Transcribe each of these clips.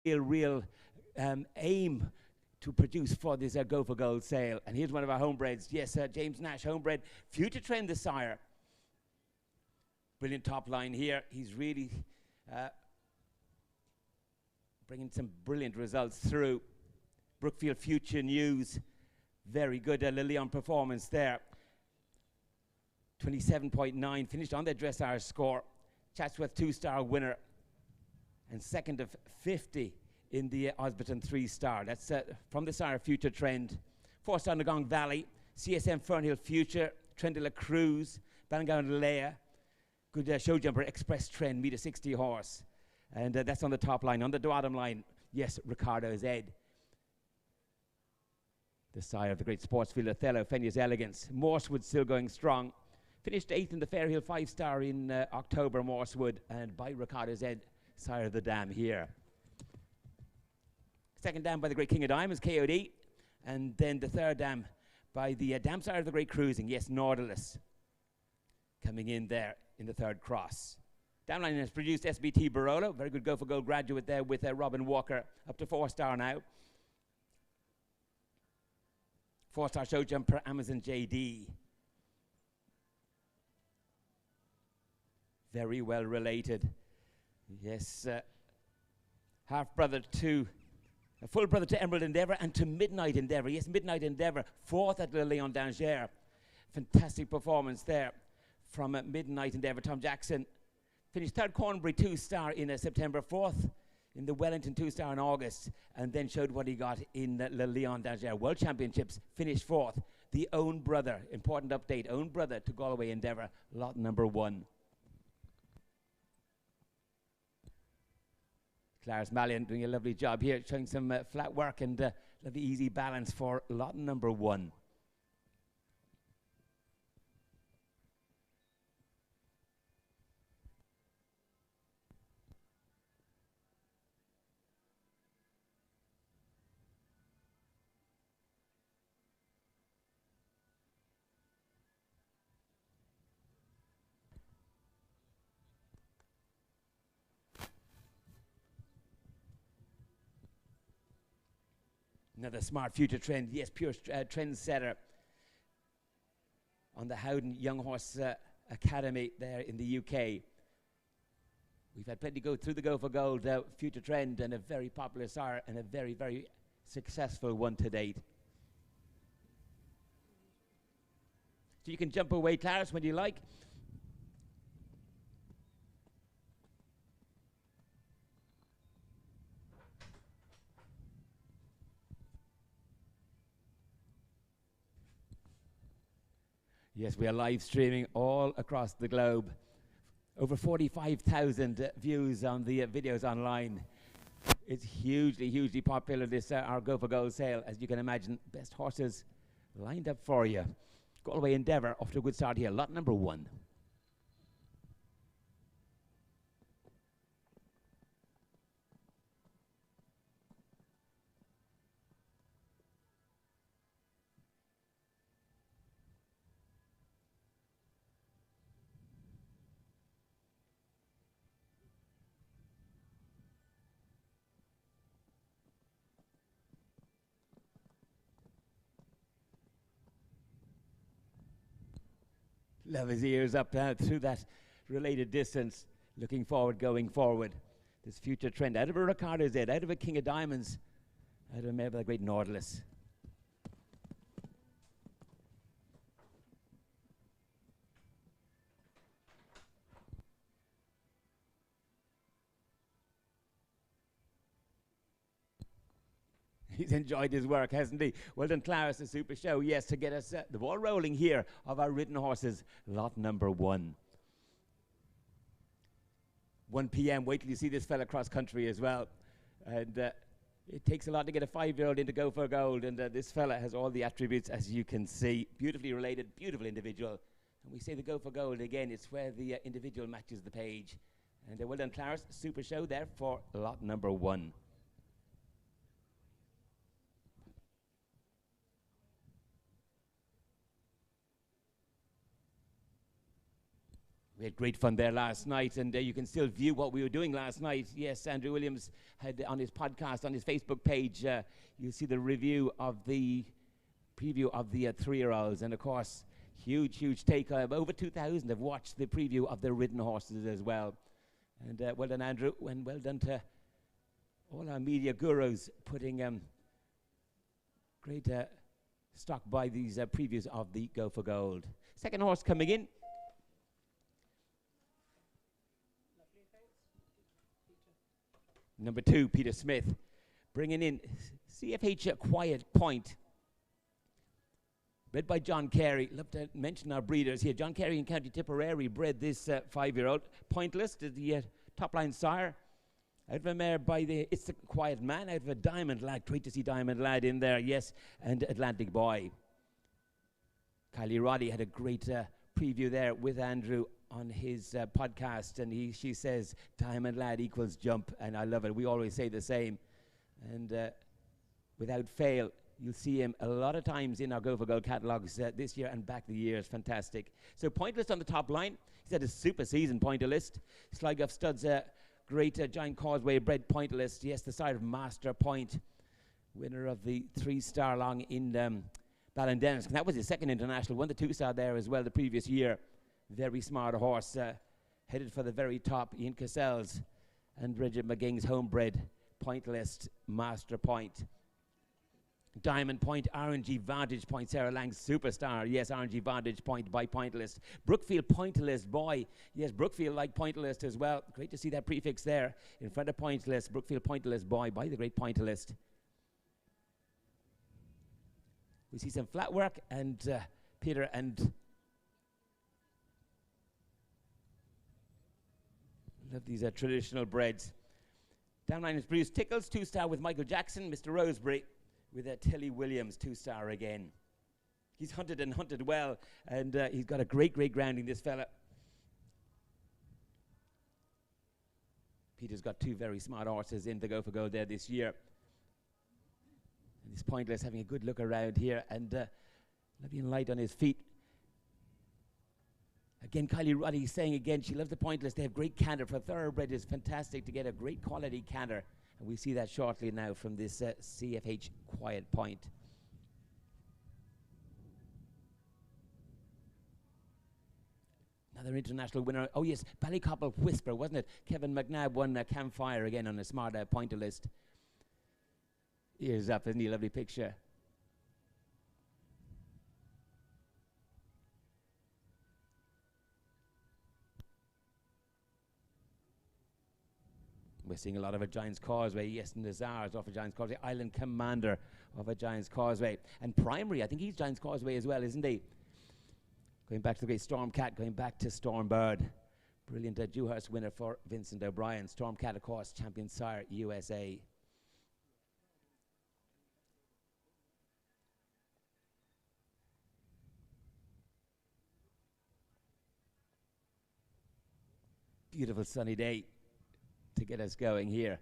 real aim to produce for this Go for Gold sale. And here's one of our homebreds. Yes, James Nash, homebred. Future Trend, the sire. Brilliant top line here. He's really bringing some brilliant results through. Brookfield Future News. Very good Lilian performance there. 27.9. Finished on their dressage score. Chatsworth 2-star winner. And second of 50 in the Osberton 3-star. That's from the sire Future Trend. 4-star Nagong Valley. CSM Fernhill Future. Trendilla Cruz. Ballangowan Leia. Good show jumper, Express Trend, meter 60 horse. And that's on the top line. On the bottom line, yes, Ricardo Zed. The sire of the great sportsfield, Othello, Fenia's Elegance. Morsewood still going strong. Finished 8th in the Fairhill 5-star in October, Morsewood. And by Ricardo Zed, sire of the dam here. Second dam by the great King of Diamonds, KOD. And then the third dam by the dam sire of the great cruising, yes, Nautilus. Coming in there in the third cross. Downline has produced SBT Barolo. Very good Go for Gold graduate there with Robin Walker. Up to 4-star now. 4-star show jumper Amazon JD. Very well related. Yes, half brother to, a full brother to Emerald Endeavour and to Midnight Endeavour. Yes, Midnight Endeavour, 4th at Le Lion d'Angers. Fantastic performance there from Midnight Endeavour. Tom Jackson finished 3rd Cornbury 2-star in September, 4th in the Wellington 2-star in August, and then showed what he got in Le Lion d'Angers World Championships, finished 4th. The own brother, important update, own brother to Galway Endeavour, lot number 1. Clarence Mallion doing a lovely job here, showing some flat work and lovely easy balance for lot number 1. Another smart Future Trend, yes, pure trendsetter on the Howden Young Horse Academy there in the UK. We've had plenty go through the Go for Gold Future Trend, and a very popular sire and a very, very successful one to date. So you can jump away, Clarence, when you like. Yes, we are live streaming all across the globe. Over 45,000 views on the videos online. It's hugely, hugely popular, this our Go for Gold sale. As you can imagine, best horses lined up for you. Galway Endeavour off to a good start here. Lot number 1. Love his ears up through that related distance. Looking forward, going forward. This Future Trend out of a Ricardo Zed, out of a King of Diamonds, out of maybe the great Nautilus. He's enjoyed his work, hasn't he? Well done, Clarence, the Super Show. Yes, to get us the ball rolling here of our ridden horses, lot number 1. 1 p.m. Wait till you see this fella cross country as well. And it takes a lot to get a 5-year-old into Go for Gold. And this fella has all the attributes, as you can see. Beautifully related, beautiful individual. And we say the Go for Gold again. It's where the individual matches the page. And well done, Clarence, Super Show there for lot number 1. We had great fun there last night, and you can still view what we were doing last night. Yes, Andrew Williams had on his podcast, on his Facebook page, you'll see the review of the preview of the 3-year-olds, and of course, huge take. Over 2,000 have watched the preview of the ridden horses as well. And well done, Andrew, and well done to all our media gurus putting great stock by these previews of the Go for Gold. Second horse coming in. Number 2, Peter Smith, bringing in CFH Quiet Point. Bred by John Carey. Love to mention our breeders here. John Carey in County Tipperary bred this 5-year-old. Pointless, the top line sire. Out of a mare by It's the Quiet Man, out of a Diamond Lad. Great to see Diamond Lad in there, yes, and Atlantic Boy. Kylie Roddy had a great preview there with Andrew on his podcast, and she says Diamond Lad equals jump, and I love it. We always say the same, and without fail, you'll see him a lot of times in our Go for Gold catalogues this year and back the years. Fantastic. So Pointless on the top line. He's had a super season, Pointless. Sligo Studs, great Giant Causeway bred Pointless. Yes, the side of Master Point, winner of the 3-star long in Ballindennis. That was his second international. Won the 2-star there as well the previous year. Very smart horse, headed for the very top. Ian Cassell's and Bridget McGing's homebred Pointless, Master Point. Diamond Point, RNG Vantage Point, Sarah Lang's superstar. Yes, RNG Vantage Point by Pointless. Brookfield Pointless Boy. Yes, Brookfield like Pointless as well. Great to see that prefix there in front of Pointless. Brookfield Pointless Boy by the great Pointless. We see some flat work, and Peter and love these traditional breds. Downline is Bruce Tickles, 2-star with Michael Jackson. Mr. Rosebery with Tilly Williams, 2-star again. He's hunted and hunted well, and he's got a great grounding, this fella. Peter's got 2 very smart horses in the Go for Gold there this year. And he's Pointless, having a good look around here, and lovely and light on his feet. Again, Kylie Roddy saying again, she loves the Pointless. They have great canter. For a thoroughbred, it's fantastic to get a great quality canter. And we see that shortly now from this CFH Quiet Point. Another international winner. Oh, yes, Ballycopple Whisper, wasn't it? Kevin McNabb won Campfire again on a smart Pointless. Ears up, isn't he? Lovely picture. We're seeing a lot of a Giant's Causeway. Yes, Nazar's off a Giant's Causeway. Island Commander of a Giant's Causeway. And Primary, I think he's Giant's Causeway as well, isn't he? Going back to the great Stormcat, going back to Stormbird. Brilliant Dewhurst winner for Vincent O'Brien. Stormcat, of course, champion sire, USA. Beautiful sunny day to get us going here.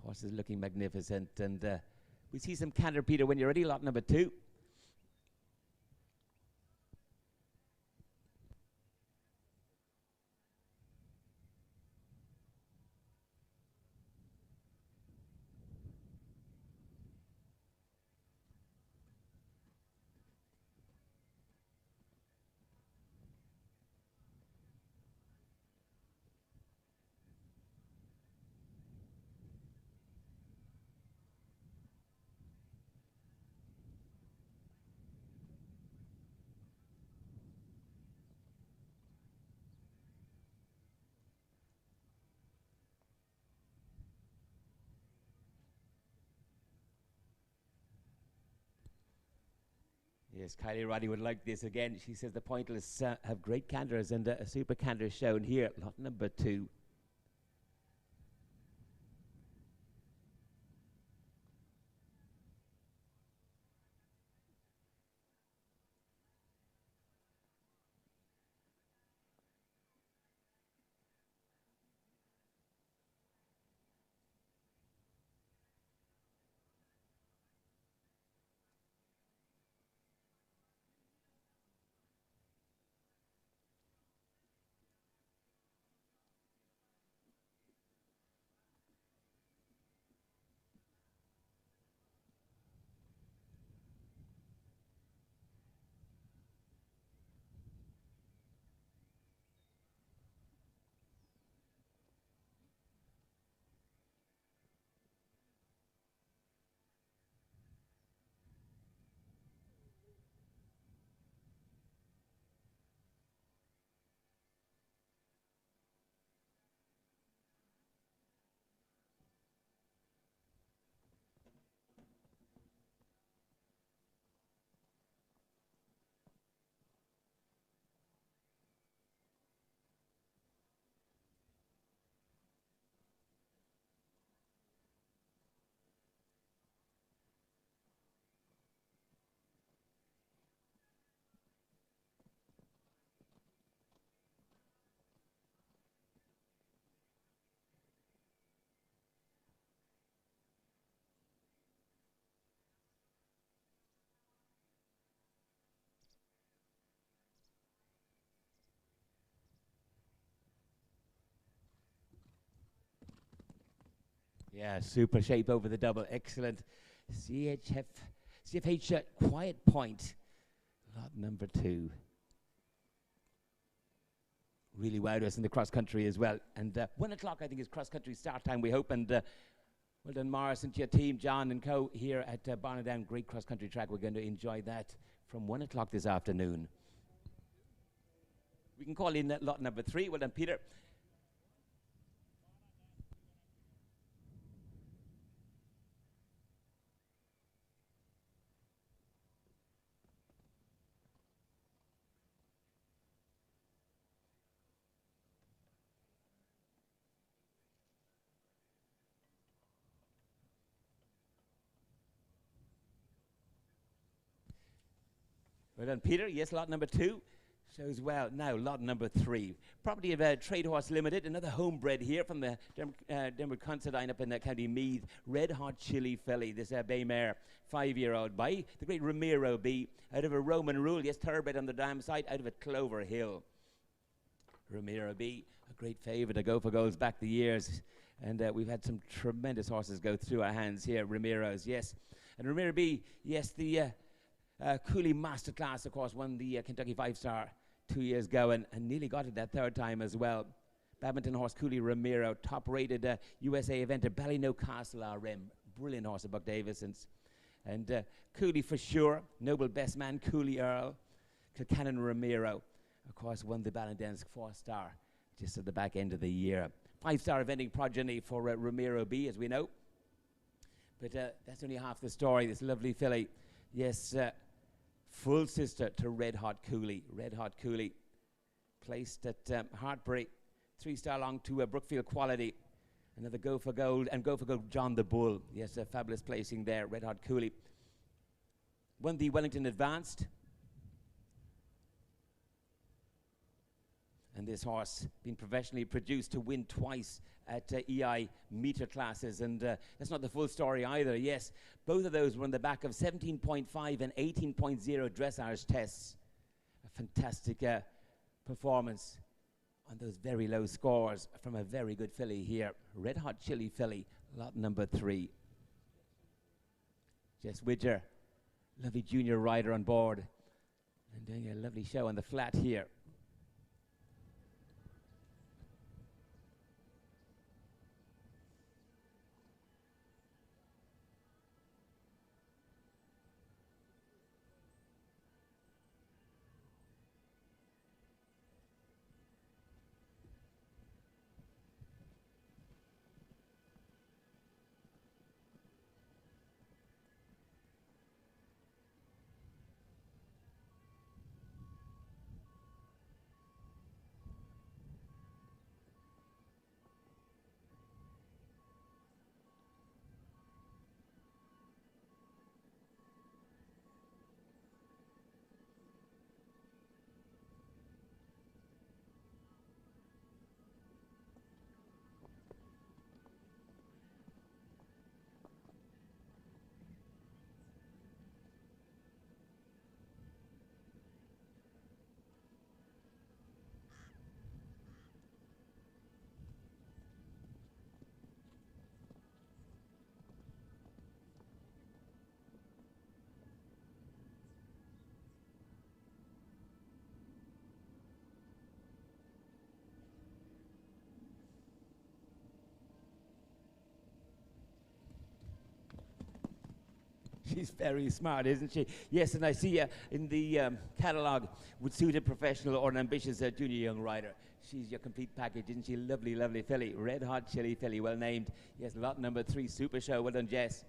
Horses looking magnificent, and we see some canter, Peter, when you're ready. Lot number 2. Yes, Kylie Roddy would like this again. She says the Pointless have great canters, and a super canter shown here. Lot number 2. Yeah, super shape over the double. Excellent. CFH Quiet Point. Lot number 2. Really wowed us in the cross country as well. And 1 o'clock, I think, is cross country start time, we hope. And well done, Morris, and to your team, John and co. here at Barnadown. Great cross country track. We're going to enjoy that from 1 o'clock this afternoon. We can call in lot number 3. Well done, Peter. Well done, Peter. Yes, lot number 2 shows well. Now, lot number 3. Property of Trade Horse Limited, another homebred here from the Denver Considine up in County Meath. Red Hot Chili Filly, this bay mare, 5-year-old by the great Ramiro B. Out of a Roman Rule. Yes, thoroughbred on the dam side, out of a Clover Hill. Ramiro B, a great favourite to go for goals back the years. And we've had some tremendous horses go through our hands here, Ramiro's, yes. And Ramiro B, yes, the Cooley Masterclass, of course, won the Kentucky 5-star 2 years ago and nearly got it that 3rd time as well. Badminton horse Cooley Ramiro, top-rated USA eventer, Ballyno Castle RM. Brilliant horse of Buck Davison's. And Cooley for sure, Noble Best Man, Cooley Earl. Kilcannon Ramiro, of course, won the Ballydensk 4-star just at the back end of the year. 5-star eventing progeny for Ramiro B, as we know. But that's only half the story, this lovely filly. Yes, full sister to Red Hot Cooley. Red Hot Cooley, placed at Hartbury, 3-star long to Brookfield Quality. Another Go for Gold, and Go for Gold John the Bull. Yes, a fabulous placing there, Red Hot Cooley. Won the Wellington Advanced. And this horse been professionally produced to win twice at EI meter classes. And that's not the full story either. Yes, both of those were on the back of 17.5 and 18.0 dressage tests. A fantastic performance on those very low scores from a very good filly here. Red Hot Chili Filly, lot number 3. Jess Widger, lovely junior rider on board. And doing a lovely show on the flat here. She's very smart, isn't she? Yes, and I see in the catalogue would suit a professional or an ambitious junior young rider. She's your complete package, isn't she? Lovely, lovely filly. Red Hot Chili Filly, well named. Yes, lot number 3, Super Show. Well done, Jess.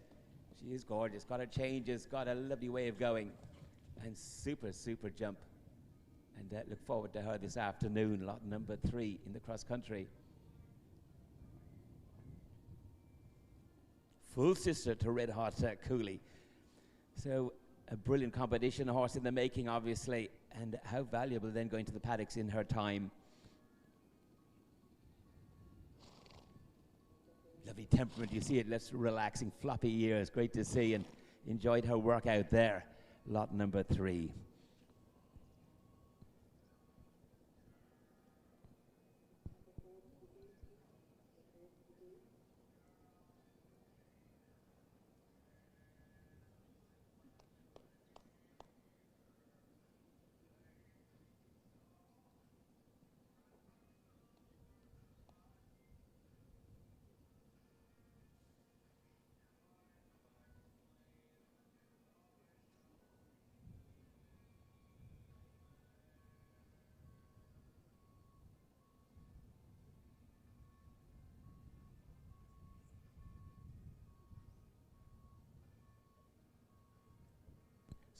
She is gorgeous. Got her changes, got a lovely way of going. And super, super jump. And look forward to her this afternoon, lot number 3 in the cross country. Full sister to Red Hot Cooley. So a brilliant competition, a horse in the making, obviously, and how valuable then going to the paddocks in her time. Lovely temperament, you see it, less relaxing, floppy ears, great to see, and enjoyed her work out there. Lot number 3.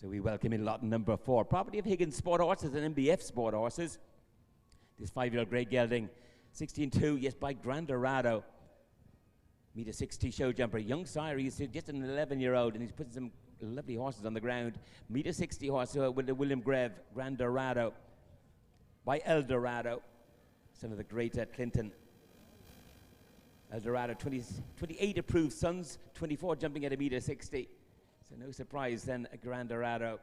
So we welcome in lot number 4. Property of Higgins Sport Horses and MBF Sport Horses. This 5-year-old grey gelding, 16-2, yes, by Grandorado. Meter 60 show jumper. Young sire, he's just an 11-year-old, and he's putting some lovely horses on the ground. Meter 60 horse with the William Greve, Grandorado. By Eldorado, son of the great Clinton. Eldorado, 28 approved sons, 24 jumping at a meter 60. So no surprise then, Grandorado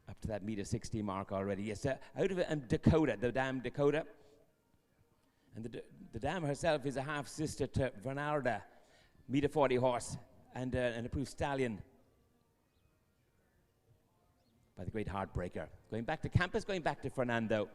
up to that meter 60 mark already. Yes, out of it, Dakota, the dam Dakota. And the dam herself is a half-sister to Vernarda, meter 40 horse, and an approved stallion by the great Heartbreaker. Going back to Campus, going back to Fernando.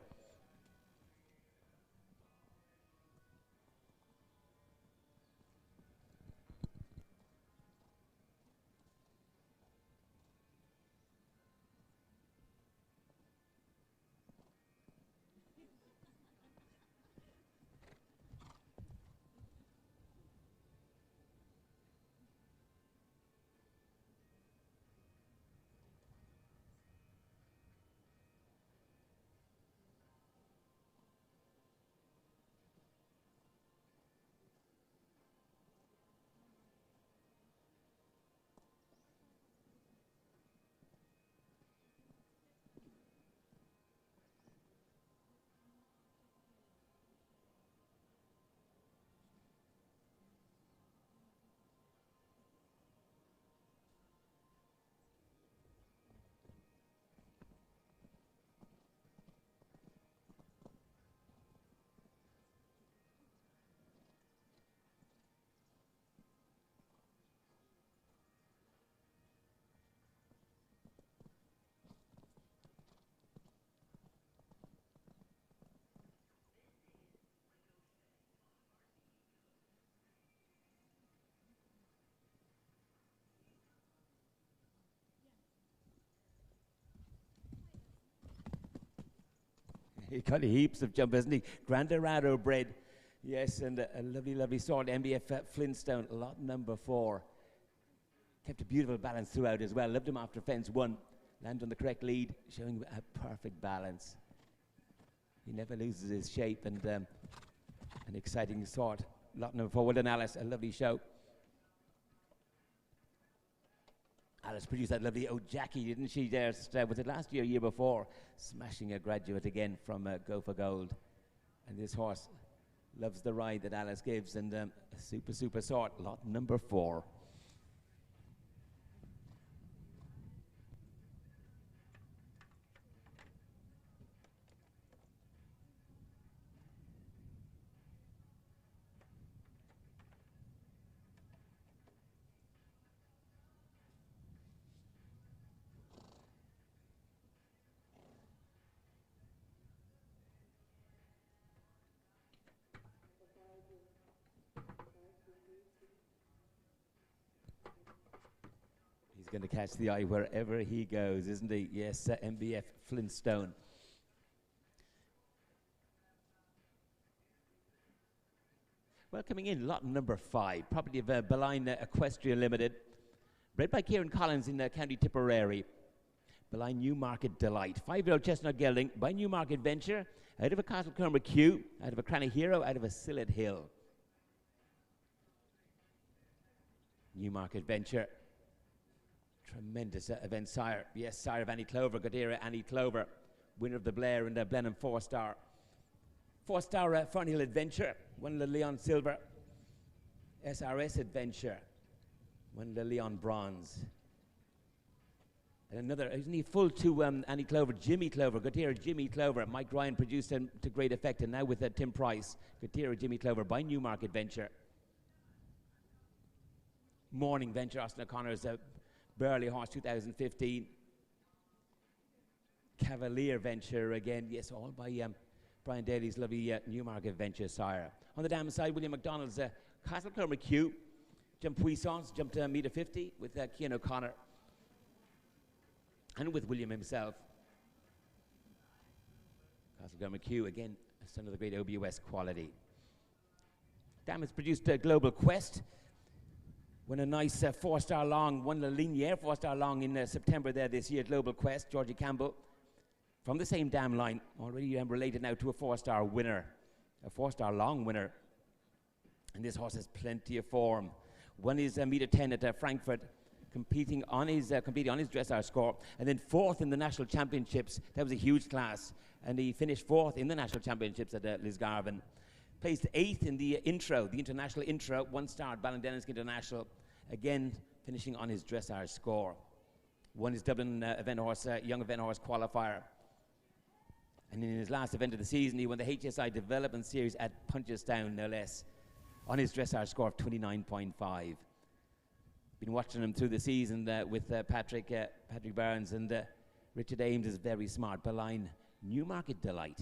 He got heaps of jump, hasn't he? Grandorado bred. Yes, and a lovely, lovely sort. MBF Flintstone, lot number 4. Kept a beautiful balance throughout as well. Loved him after fence 1. Landed on the correct lead, showing a perfect balance. He never loses his shape, and an exciting sort. Lot number 4. Well done, Alice. A lovely show. Alice produced that lovely old Jackie, didn't she? Was it last year, year before? Smashing a graduate again from Go for Gold. And this horse loves the ride that Alice gives, and a super, super sort. Lot number 4. He's going to catch the eye wherever he goes, isn't he? Yes, MBF Flintstone. Well, coming in, lot number 5, property of Beline Equestrian Limited, bred by Kieran Collins in County Tipperary. Beline Newmarket Delight, 5-year-old chestnut gelding by Newmarket Venture, out of a Castlecomer Q, out of a Cranach Hero, out of a Sillet Hill. Newmarket Venture. Tremendous event, sire. Yes, sire of Annie Clover, Godera Annie Clover, winner of the Blair and Blenheim 4-star. 4-star Fernhill Adventure, won the Leon Silver. SRS Adventure, won the Leon Bronze. And another, isn't he full to Annie Clover, Jimmy Clover, Godera Jimmy Clover. Mike Ryan produced him to great effect, and now with Tim Price, Godera Jimmy Clover by Newmarket Venture. Morning Venture, Austin O'Connor's Burley Horse 2015. Cavalier Venture again, yes, all by Brian Daly's lovely Newmarket Venture sire. On the dam side, William McDonald's Castlecomer Q. Jump Puissance, jumped meter 50 with Cian O'Connor. And with William himself. Castlecomer Q, again, a son of the great OBUS quality. Dam has produced Global Quest. Won a nice 4-star long, won the Linear 4-star long in September there this year at Global Quest. Georgie Campbell from the same dam line, already related now to a 4-star winner, a 4-star long winner. And this horse has plenty of form. Won his meter 10 at Frankfurt, competing on his dressage score, and then 4th in the national championships. That was a huge class, and he finished 4th in the national championships at Lisgarvan. Placed 8th in the intro, the international intro, 1-star at Ballindennis International, again finishing on his dressage score. Won his Dublin young event horse qualifier. And in his last event of the season, he won the HSI Development Series at Punchestown, no less, on his dressage score of 29.5. Been watching him through the season with Patrick Barnes, and Richard Ames is very smart. Beline Newmarket Delight.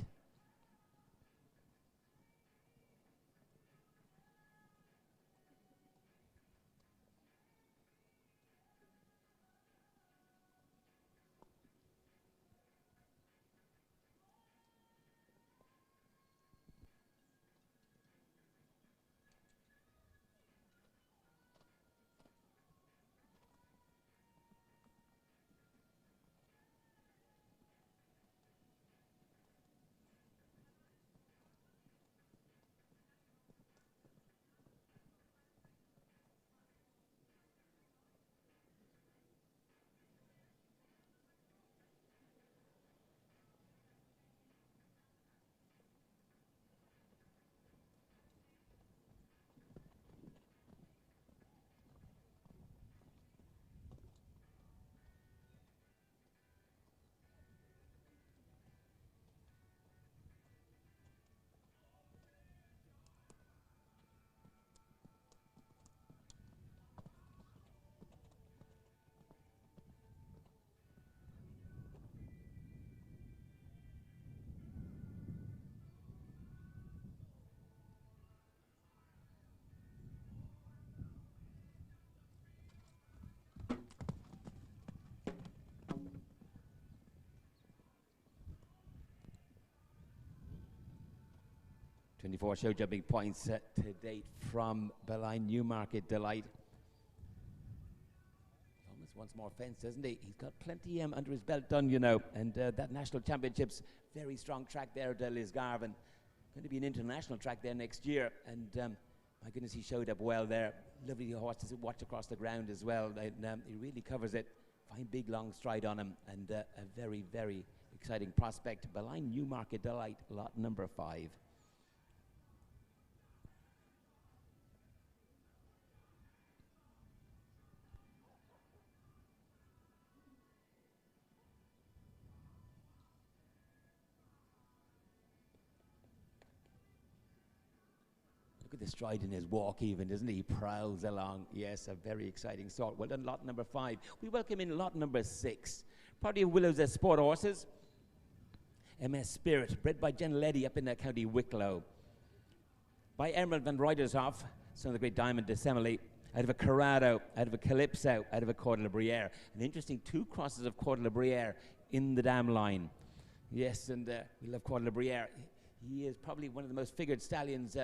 Twenty-four show jumping points to date from Beline Newmarket Delight. He almost wants more fence, doesn't he? He's got plenty under his belt done, you know. And that national championships, very strong track there at Lisgarvan. Going to be an international track there next year. And my goodness, he showed up well there. Lovely horse to watch across the ground as well. He really covers it. Fine big long stride on him, and a very, very exciting prospect. Beline Newmarket Delight, lot number 5. Look at the stride in his walk even, isn't he? He prowls along. Yes, a very exciting sort. Well done, lot number 5. We welcome in lot number 6. Party of Willows as sport horses. MS Spirit, bred by Jen Leddy up in County Wicklow. By Emerald van Ruytershoff, son of the great Diamond de Semele, out of a Corrado, out of a Calypso, out of a Coeur de la Briere. An interesting 2 crosses of Coeur de la Briere in the dam line. Yes, and we love Coeur de la Briere. He is probably one of the most figured stallions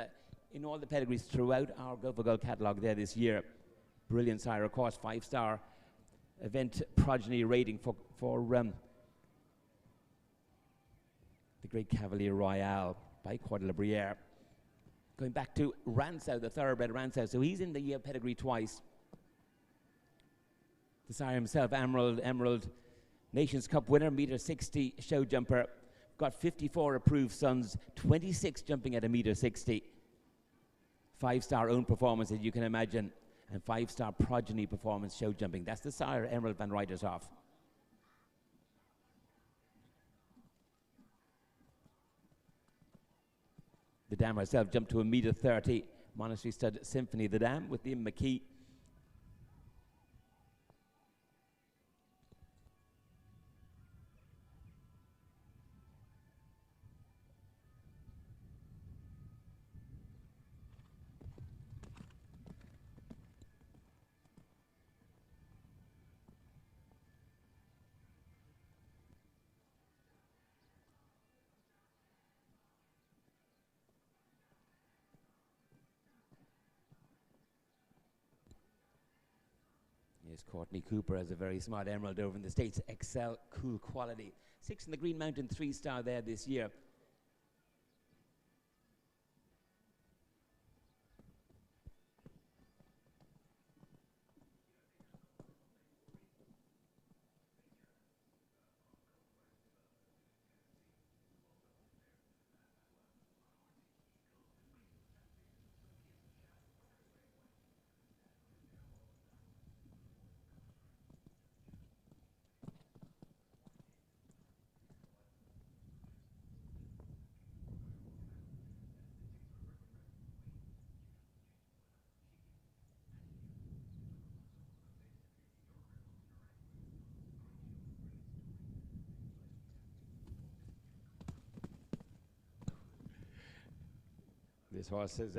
in all the pedigrees throughout our Go for Gold catalogue there this year. Brilliant sire, of course, 5-star event progeny rating for the great Cavalier Royale by Coeur de la Briere. Going back to Ransow, the thoroughbred Ransow, so he's in the pedigree twice. The sire himself, Emerald, Nations Cup winner, meter 60 show jumper, got 54 approved sons, 26 jumping at a meter 60. 5-star own performance, as you can imagine, and 5-star progeny performance show jumping. That's the sire, Emerald van Ruytershoff. The dam herself jumped to a meter 30. Monastery Stud Symphony, the dam with Liam McKee. Yes, Courtney Cooper has a very smart emerald over in the States. Excel, cool quality. 6 in the Green Mountain 3-star there this year. This horse has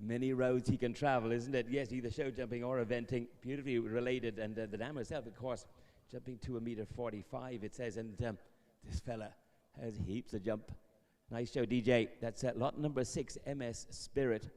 many roads he can travel, isn't it? Yes, either show jumping or eventing, beautifully related. And the dam herself, of course, jumping to $1.45 m, it says. And this fella has heaps of jump. Nice show, DJ. That's lot number 6, MS Spirit.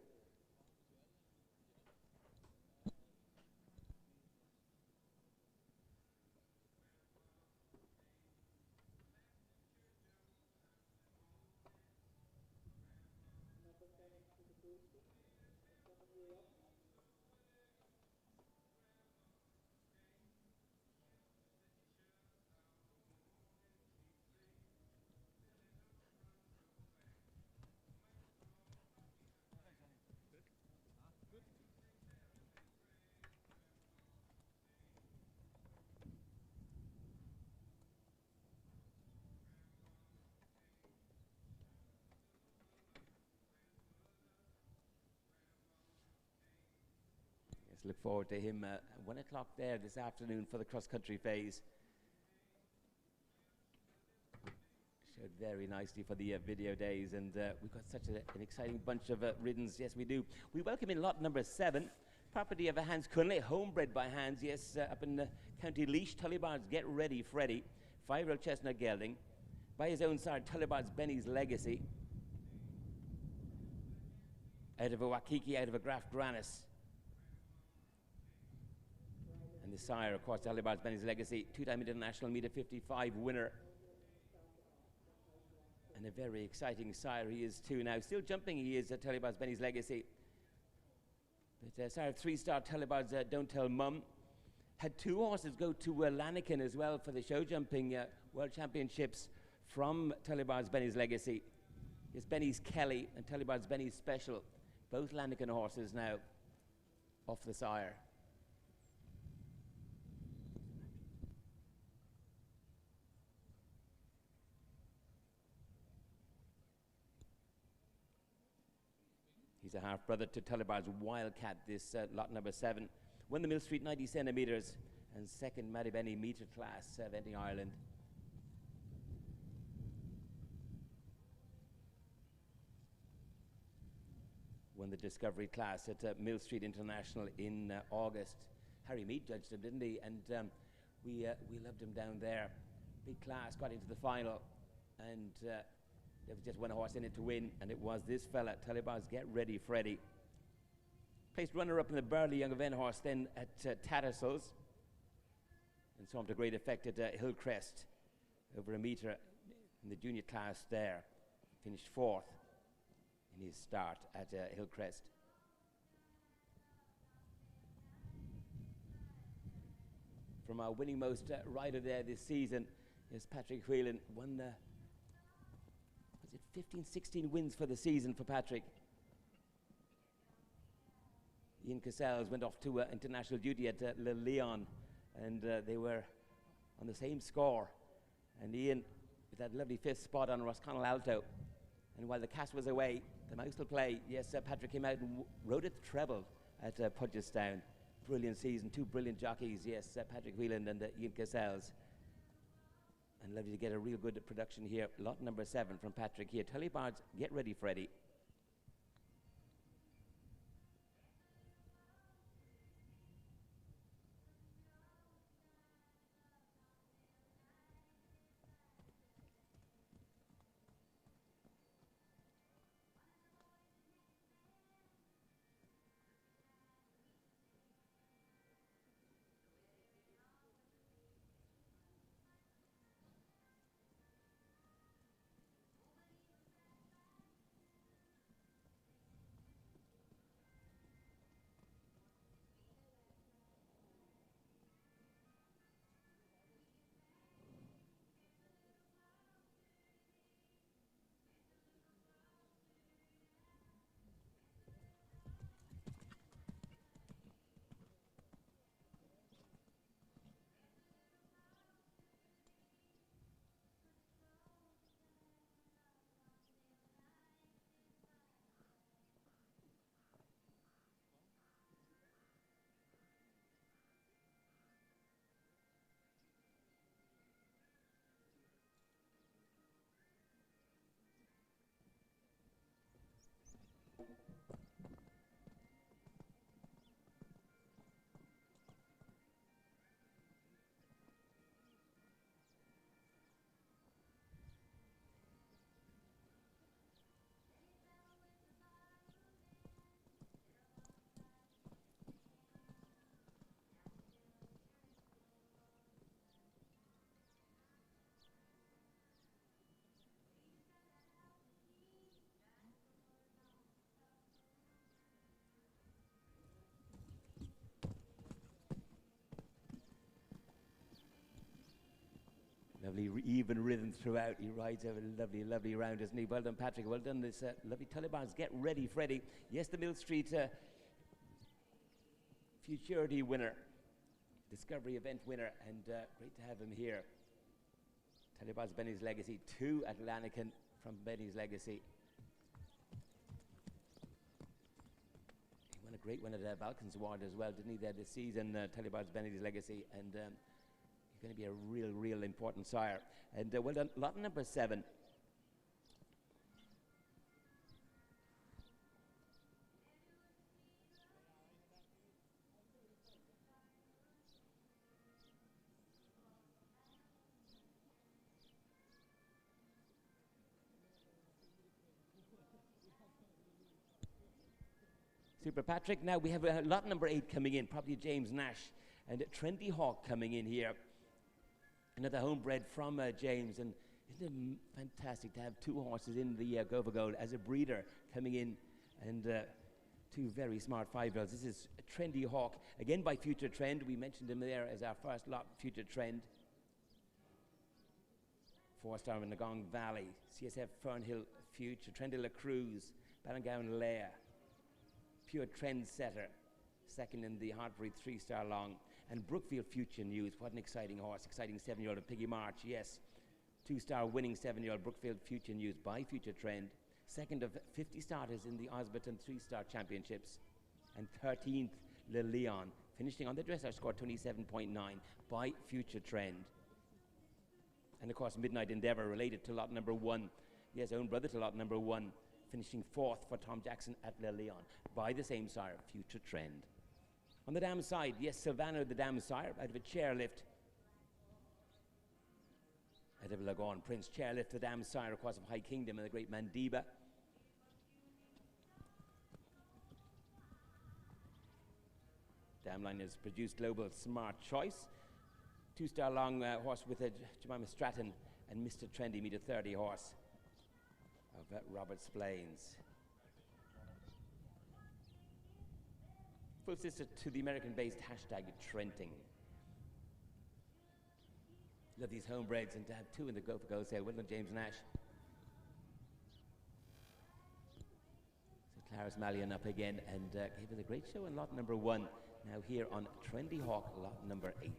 Look forward to him 1 o'clock there this afternoon for the cross-country phase. Showed very nicely for the video days, and we've got such an exciting bunch of riddens. Yes, we do. We welcome in lot number 7, property of Hans Cunley, homebred by Hans, yes, up in County Laois. Tullibard's Get Ready Freddy, 5-year-old chestnut gelding. By his own side, Tullibard's Benny's Legacy. Out of a Wakiki, out of a Graf Grannis. And the sire, of course, Tullibard's Benny's Legacy, 2-time international meter 55 winner. And a very exciting sire he is too now. Still jumping he is at Tullibard's Benny's Legacy. But sire, 3-star Tullibard's Don't Tell Mum. Had 2 horses go to Lanniken as well for the show jumping World Championships from Tullibard's Benny's Legacy. It's Benny's Kelly and Tullibard's Benny's Special. Both Lanniken horses now off the sire. He's a half-brother to Tullibard's Wildcat, this lot number 7. Won the Mill Street 90 centimetres and 2nd Matty Benny metre class, eventing Ireland. Won the Discovery class at Mill Street International in August. Harry Mead judged him, didn't he? And we loved him down there. Big class, got into the final, and there was just one horse in it to win, and it was this fella, Tullibard's Get Ready Freddy. Placed runner-up in the Burley Young Event horse then at Tattersalls, and saw him to great effect at Hillcrest, over a metre in the junior class there. Finished 4th in his start at Hillcrest. From our winning most rider there this season is Patrick Whelan. Won was it 15, 16 wins for the season for Patrick. Ian Cassels went off to international duty at Le Leon, and they were on the same score. And Ian, with that lovely 5th spot on Rosconnell Alto, and while the cast was away, the mouse will play. Yes, Patrick came out and rode it treble at Pudgestown. Brilliant season, 2 brilliant jockeys. Yes, Patrick Whelan and Ian Cassels. And lovely to get a real good production here. Lot number 7 from Patrick here. Tullibard's Get Ready Freddy. Lovely even rhythm throughout. He rides a lovely, lovely round, isn't he? Well done, Patrick. Well done, this lovely Tullibars. Get ready, Freddie. Yes, the Mill Street Futurity winner, Discovery event winner, and great to have him here. Tullibars Benny's Legacy, 2 at Lanican from Benny's Legacy. He won a great one at Balkans Award as well, didn't he, there this season, Tullibars Benny's Legacy, and he's going to be a real important sire. And well done, lot number 7. Super Patrick. Now we have lot number 8 coming in, probably James Nash, and Trendy Hawk coming in here. Another homebred from James, and isn't it fantastic to have 2 horses in the Go for Gold as a breeder coming in, and 2 very smart 5-year-olds. This is Trendy Hawk, again by Future Trend. We mentioned him there as our first lot, Future Trend. 4-star in the Gong Valley, CSF Fernhill Future, Trendilla Cruz, Ballangowan Lair, Pure Trendsetter, second in the Hartbury 3-star long, and Brookfield Future News. What an exciting horse, exciting 7-year-old of Piggy March, yes. 2-star winning 7-year-old Brookfield Future News by Future Trend, second of 50 starters in the Osberton 3-star championships, and 13th Le Leon, finishing on the dressage score 27.9 by Future Trend. And of course Midnight Endeavour, related to lot number 1, yes, own brother to lot number 1, finishing 4th for Tom Jackson at Le Leon by the same sire, Future Trend. On the dam side, yes, Silvano the dam sire out of a chairlift. Out of Lagon Prince, chairlift the dam sire, of course, of High Kingdom and the great Mandiba. Dam line has produced Global Smart Choice. 2-star long horse with a Jemima Stratton, and Mr. Trendy, meet a 30 horse of Robert Splains. Full sister to the American-based hashtag Trenting. Love these homebreds, and to have 2 in the Go for Gold sale. Well done, James Nash. So Clarence Mallion up again, and gave us a great show in lot number 1. Now here on Trendy Hawk, lot number 8.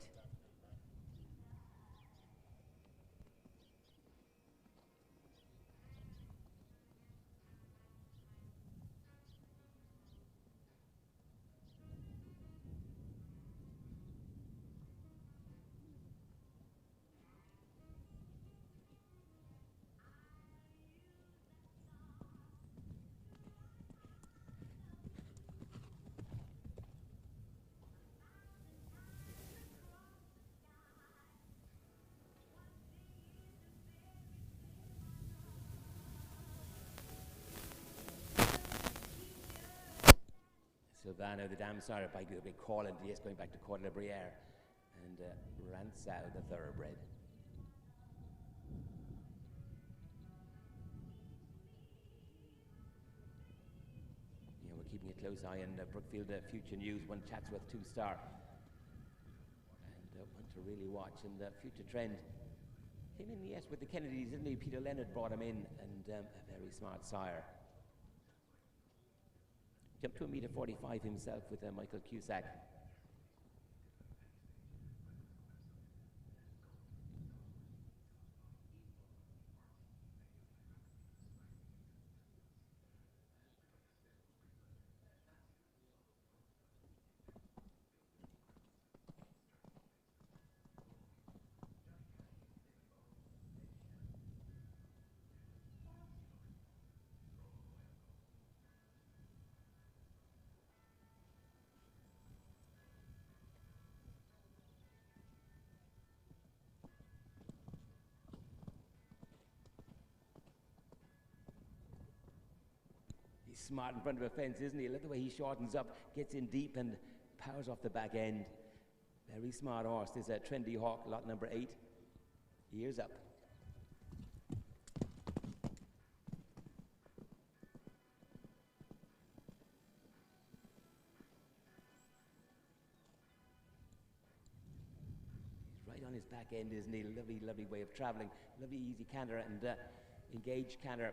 Silvano, the dam sire by the big call, and yes, going back to Court La Briere, and Ransow, the thoroughbred. Yeah, we're keeping a close eye on Brookfield Future News, one Chatsworth 2-star, and one to really watch. And Future Trend came in, yes, with the Kennedys, didn't he? Peter Leonard brought him in, and a very smart sire. Jumped to 1.45 m himself with Michael Cusack. He's smart in front of a fence, isn't he? Look at the way he shortens up, gets in deep, and powers off the back end. Very smart horse. This is a Trendy Hawk, lot number 8. Ears up. He's right on his this back end, isn't he? Lovely, lovely way of travelling. Lovely, easy canter and engaged canter.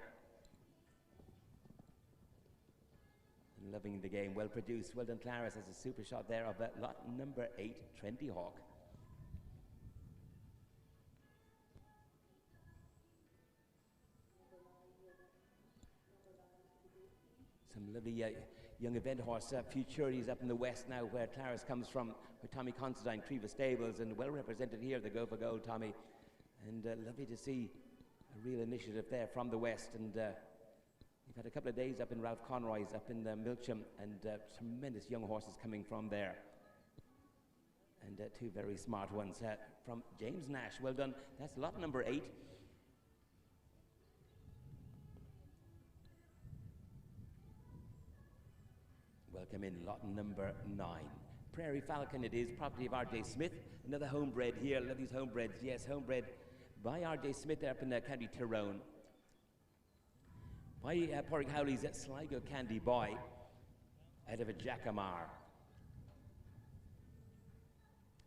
And loving the game. Well produced. Well done, Claris. Has a super shot there of lot number 8, Trendy Hawk. Some lovely young event horse futurities up in the west now, where Claris comes from, with Tommy Considine, Treva Stables, and well represented here, the Go for Gold, Tommy. And lovely to see a real initiative there from the west. And we've had a couple of days up in Ralph Conroy's, up in Milcham, and tremendous young horses coming from there. And two very smart ones from James Nash. Well done. That's lot number 8. Welcome in lot number 9. Prairie Falcon it is, property of R.J. Smith. Another homebred here. Love these homebreds. Yes, homebred by R.J. Smith there up in County Tyrone. By Porrick Howley's Sligo Candy Boy out of a Jackamar.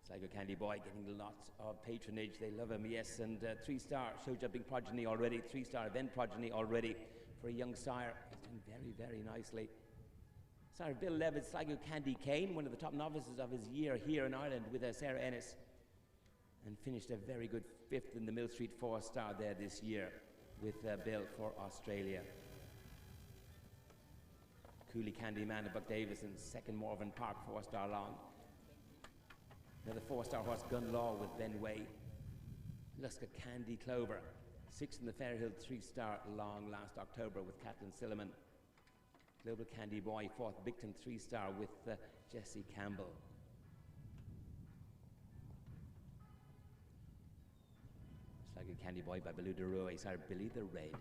Sligo Candy Boy getting lots of patronage. They love him, yes. And 3-star show jumping progeny already. 3-star event progeny already for a young sire. He's doing very, very nicely. Sire Bill Levitt, Sligo Candy Cane, one of the top novices of his year here in Ireland with Sarah Ennis. And finished a very good 5th in the Mill Street 4-star there this year with Bill for Australia. Cooley Candy Man of Buck Davison, 2nd Morven Park 4-star long. Another 4-star horse, Gun Law with Ben Way. Luska Candy Clover, 6th in the Fairhill 3-star long last October with Kathleen Silliman. Global Candy Boy, 4th Bicton 3-star with Jesse Campbell. Sligo Candy Boy by Baloo de Roy, sorry, Billy the Red.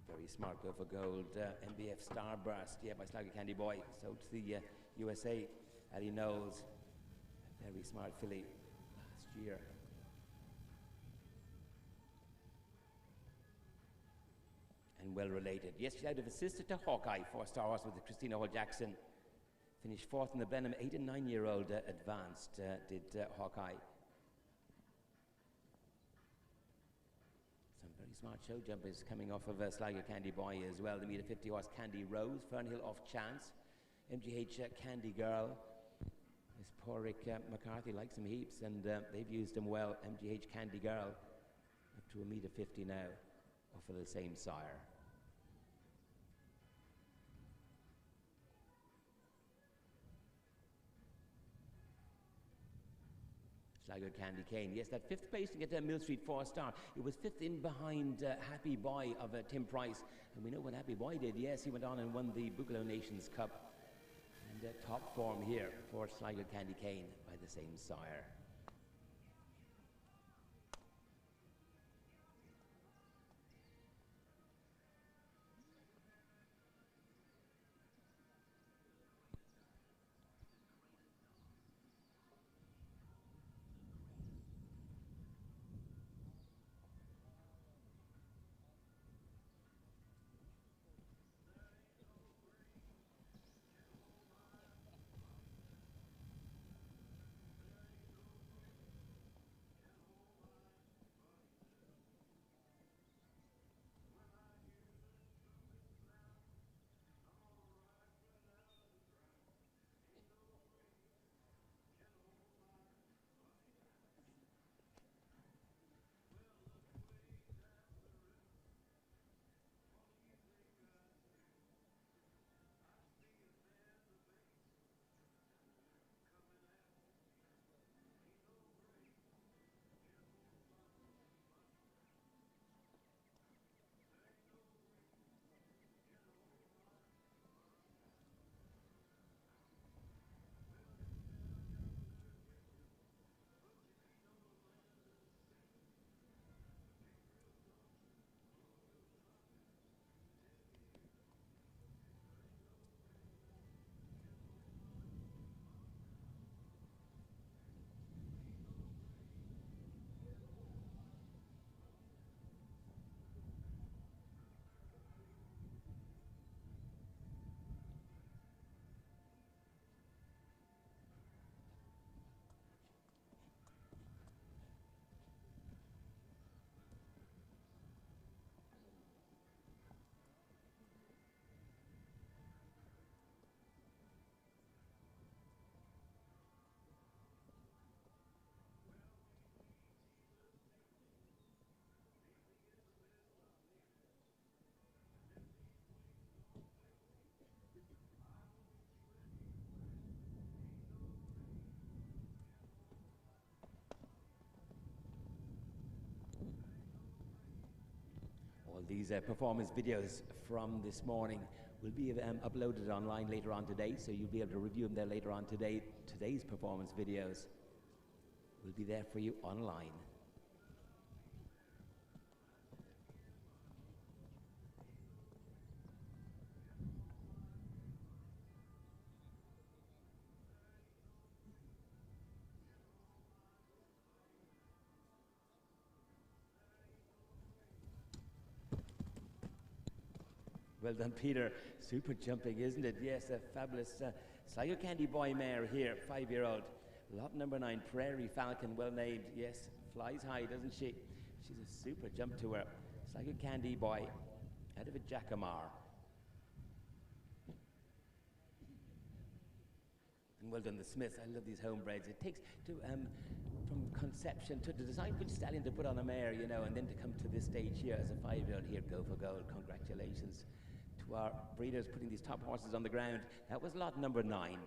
Very smart Go for Gold, MBF Starburst, yeah, by Sligo Candy Boy. So to the USA, Ali Knowles, very smart filly last year. And well related. Yes, she's out of assisted to Hawkeye, 4-star horse with Christina Hall Jackson. Finished 4th in the Blenheim, 8 and 9-year-old advanced, did Hawkeye. Some very smart show jumpers coming off of Sligo Candy Boy as well. The meter 50 horse Candy Rose, Fernhill Off Chance, MGH Candy Girl. This poor Rick McCarthy likes him heaps, and they've used him well. MGH Candy Girl, up to a meter 50 now, off of the same sire. Sligo Candy Cane. Yes, that 5th placing at Mill Street 4-star. It was 5th in behind Happy Boy of Tim Price. And we know what Happy Boy did. Yes, he went on and won the Boogaloo Nations Cup. And top form here for Sligo Candy Cane by the same sire. All these performance videos from this morning will be uploaded online later on today, so you'll be able to review them there later on today. Today's performance videos will be there for you online. Well done, Peter. Super jumping, isn't it? Yes, a fabulous Sligo Candy Boy mare here, 5-year-old. Lot number 9, Prairie Falcon, well named. Yes, flies high, doesn't she? She's a super jump to her. Sligo Candy Boy, out of a Jackamar. And well done, the Smiths. I love these homebreds. It takes to from conception to decide which stallion to put on a mare, you know, and then to come to this stage here as a 5-year-old here, go for gold. Congratulations to our breeders putting these top horses on the ground. That was lot number 9.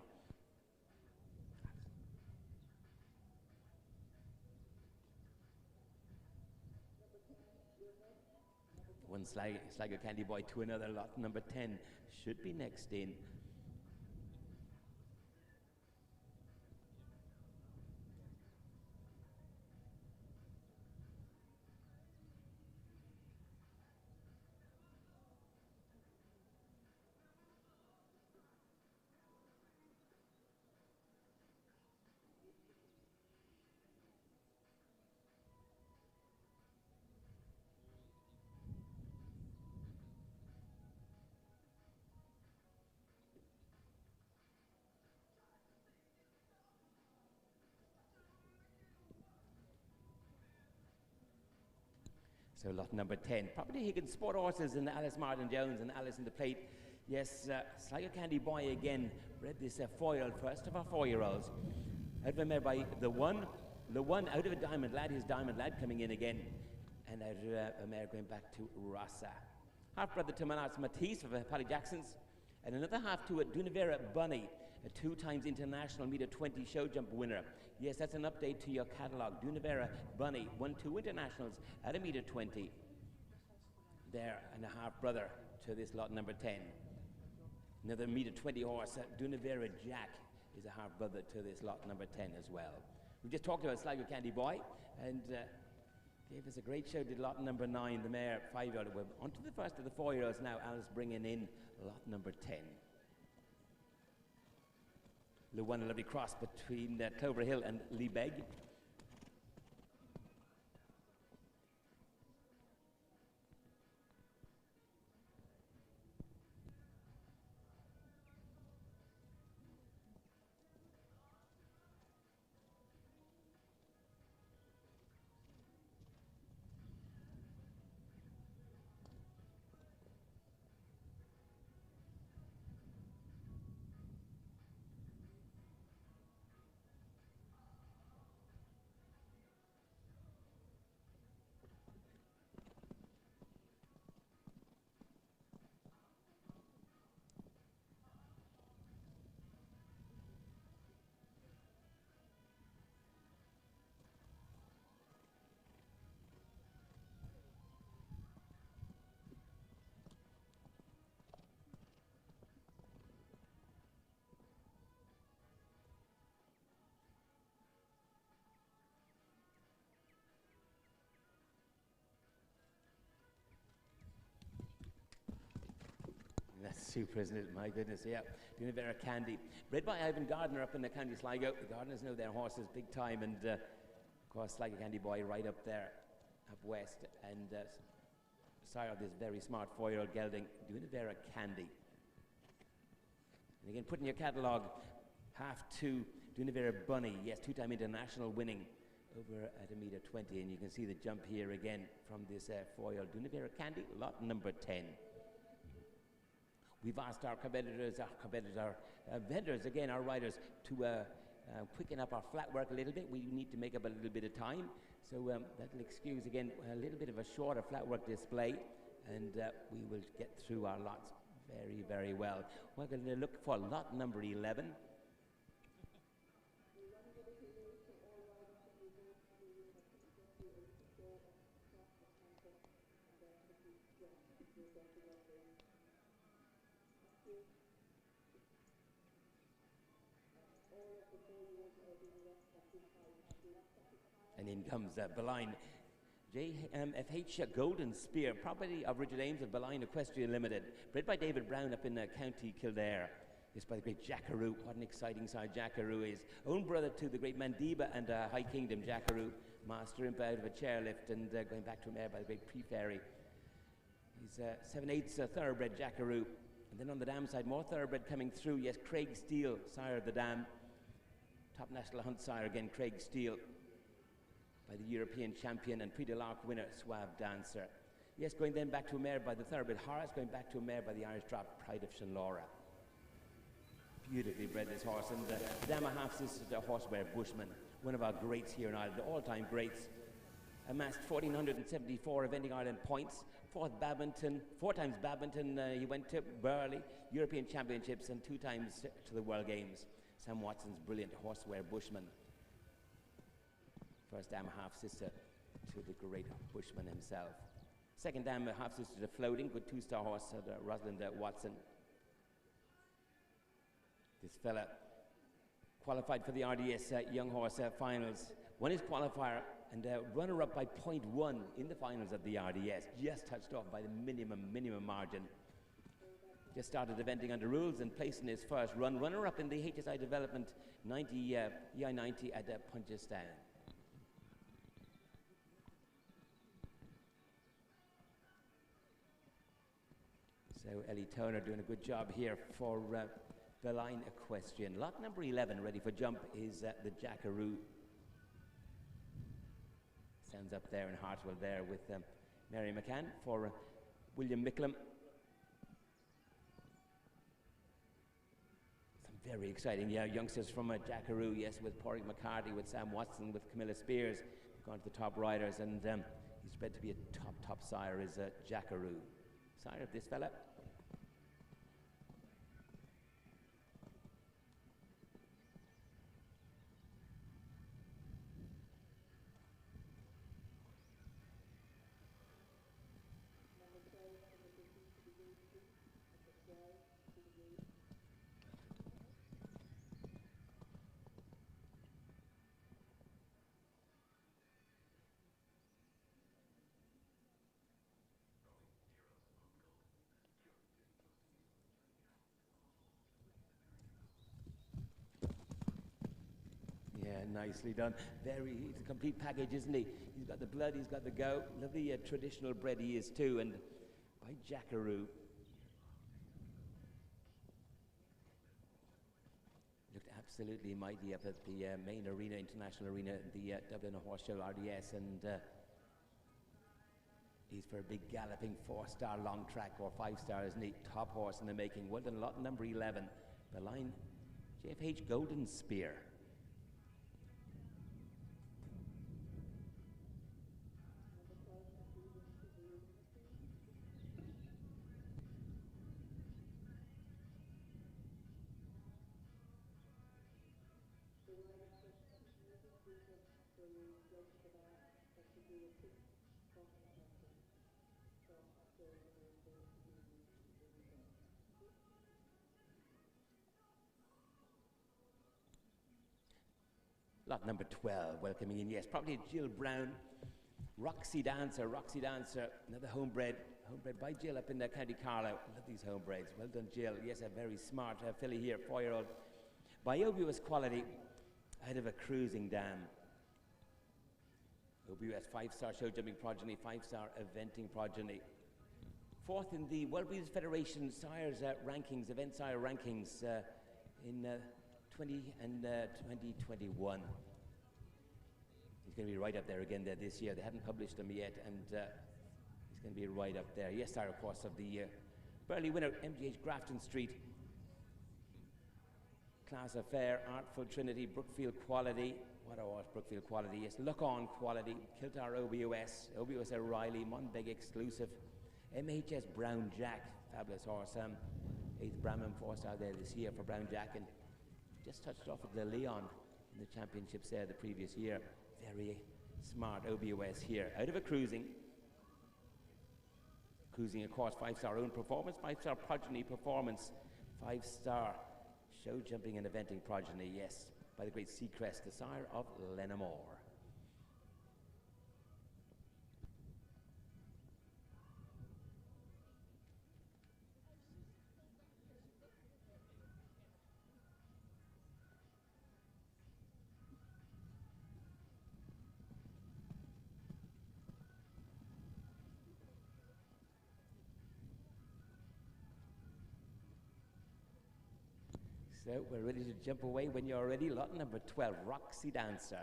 One Sligo Candy Boy to another, lot number 10 should be next in. So lot number 10, probably Higgins Sport Horses and Alice Martin Jones and Alice in the Plate. Yes, Sligo Candy Boy again bred this foil, first of our 4-year-olds. Out of a mare by the one out of a Diamond Lad, his Diamond Lad coming in again, and out of a mare going back to Rasa. Half brother to Manats Matisse of Paddy Jackson's, and another half to a Dunavera Bunny, a 2-times international meter 20 show jump winner. Yes, that's an update to your catalogue. Dunavera Bunny won 2 internationals at a meter 20. There, and a half brother to this lot number 10. Another meter 20 horse, Dunavera Jack is a half brother to this lot number 10 as well. We just talked about Sligo Candy Boy, and gave us a great show. Did lot number 9, the mare 5-year-old. We're on to the first of the 4-year-olds now. Alice bringing in lot number 10. One a lovely cross between Clover Hill and Liebeg. That's super, isn't it? My goodness, yeah. Dunavera Candy. Bred by Ivan Gardner up in the County Sligo. The Gardners know their horses big time, and of course, Sligo Candy Boy right up there, up west. And sire of this very smart 4-year-old gelding, Dunavera Candy. And again, put in your catalogue, half to Dunavera Bunny. Yes, 2-time international winning over at a meter 20. And you can see the jump here again from this 4-year-old Dunavera Candy, lot number 10. We've asked our vendors, again, our riders, to quicken up our flat work a little bit. We need to make up a little bit of time. So that'll excuse, again, a little bit of a shorter flat work display, and we will get through our lots very, very well. We're going to look for lot number 11. And in comes Beline. JFH Golden Spear, property of Richard Ames of Beline Equestrian Limited, bred by David Brown up in County Kildare. It's by the great Jackaroo. What an exciting side Jackaroo is. Own brother to the great Mandiba and High Kingdom Jackaroo. Master imp out of a chairlift and going back to him there by the great Pre-Fairy. He's 7/8 thoroughbred Jackaroo. And then on the dam side, more thoroughbred coming through. Yes, Craig Steele, sire of the dam. Top national hunt sire again, Craig Steele. By the European champion and Prix de l'Arc winner, Suave Dancer. Yes, going then back to a mare by the thoroughbred Horace, going back to a mare by the Irish drop, Pride of Shanlaura. Beautifully bred this horse, and the dam half-sister to Horseware Bushman, one of our greats here in Ireland, all-time greats. Amassed 1,474 eventing Ireland points, four times Badminton he went to, Burley, European Championships, and 2 times to the World Games. Sam Watson's brilliant Horseware Bushman. First dam half-sister to the great Bushman himself. Second dam half-sister to Floating, good 2-star horse, Rosalind Watson. This fella qualified for the RDS Young Horse Finals. Won his qualifier and runner-up by 0.1 in the finals of the RDS. Just touched off by the minimum margin. Just started eventing under rules and placed in his first run. Runner-up in the HSI Development 90, EI90 at Punjistan. So Ellie Turner doing a good job here for Beline Equestrian. Lot number 11 ready for jump is the Jackaroo. Stands up there in Hartwell there with Mary McCann for William Micklem. Some very exciting youngsters from Jackaroo, yes, with Porrick McCarthy, with Sam Watson, with Camilla Spears. Gone to the top riders, and he's bred to be a top sire is Jackaroo. Sire of this fella. Nicely done. It's a complete package, isn't he? He's got the blood, he's got the go. Lovely traditional bred he is too, and by Jackaroo. Looked absolutely mighty up at the main arena, international arena, the Dublin Horse Show RDS, and he's for a big galloping 4-star long track or 5-star, isn't he? Top horse in the making. Well done, lot number 11. Beline JFH Golden Spear. Lot number 12, welcoming in, yes, probably Jill Brown. Roxy Dancer, another homebred by Jill up in the County Carlow. Love these homebreds. Well done, Jill. Yes, a very smart filly here, 4-year-old. By OBUS quality, out of a cruising dam. OBUS 5-star show jumping progeny, 5-star eventing progeny. Fourth in the World Breeders' Federation Sires rankings, event sire rankings in 2021. He's going to be right up there again this year. They haven't published them yet, and he's going to be right up there. Yes, sire, of course, of the year. Burley winner, MGH Grafton Street. Class Affair, Artful Trinity, Brookfield Quality. What a horse, Brookfield Quality. Yes, Look On Quality, Kiltar OBUS, OBUS O'Reilly, Monbeg Exclusive, MHS Brown Jack, fabulous horse. 8th Brahman 4-star there this year for Brown Jack, and just touched off at the Leon in the championships there the previous year. Very smart OBUS here. Out of a cruising. Cruising, of course, 5-star own performance, 5-star progeny performance, 5-star show jumping and eventing progeny, yes. by the great Seacrest, the sire of Lenamore. So we're ready to jump away when you're ready. Lot number 12, Roxy Dancer.